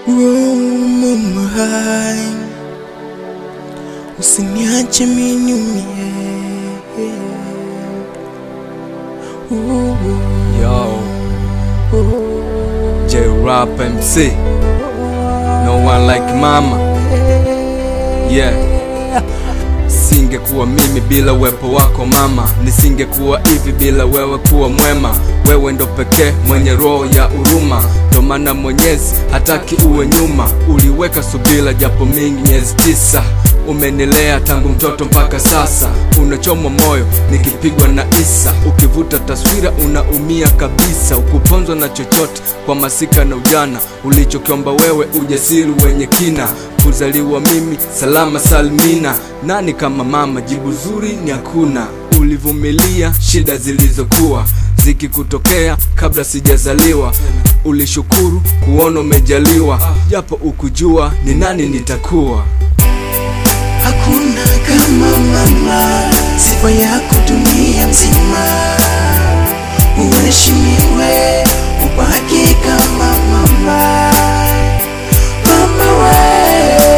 Mama hai, usiniache mimi niumie. Yo, J-Rap MC, no one like mama. Yeah, singekuwa mimi bila uwepo wako mama, nisingekuwa hivi bila wewe kuwa mwema. Wewe ndo pekee mwenye roho ya huruma, ndo maana Mwenyezi hataki uwe nyuma. Uliweka subira japo mingi miezi 9, umenilea tangu mtoto mpaka sasa. Unachoma moyo nikipigwa na Isa, ukivuta taswira unaumia kabisa. Ukuponzwa na chochote kwa masika na ujana, ulichokiomba wewe ujasiri wenye kina. Kuzaliwa mimi salama salmina, nani kama mama? Jibu zuri ni hakuna. Ulivumilia shida zilizokuwa zikikutokea kabla sijazaliwa. Ulishukuru kuona umejaliwa, japo ukujua ni nani nitakuwa. Hakuna kama mama, sifa yako dunia mzima. Uheshimiwe, ubaki kama mama. Mama wewe,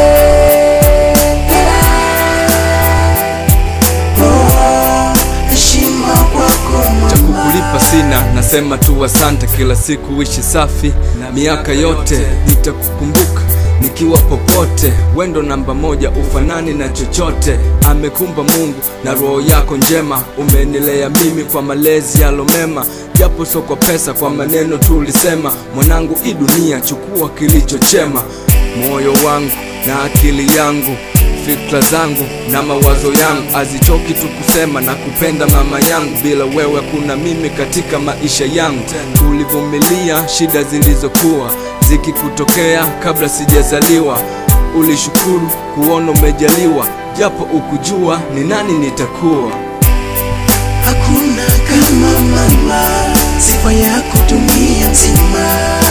heshima kwako mama. Cha kukulipa sina, nasema tu asante. Kila siku ishi safi, miaka yote nitakukumbuka nikiwa popote. Wendo namba moja, ufanani na chochote. Amekumba Mungu na roho yako njema, umenilea mimi kwa malezi yalomema. Japo so kwa pesa, kwa maneno tulisema, mwanangu hii dunia chukua kilicho chema. Moyo wangu na akili yangu, fikra zangu na mawazo yangu, azichoki tu kusema na kupenda mama yangu. Bila wewe kuna mimi katika maisha yangu. Ulivumilia shida zilizokuwa zikikutokea kabla sijazaliwa. Ulishukuru kuona umejaliwa, japo ukujua ni nani nitakuwa. Hakuna kama mama, sifa yako dunia nzima.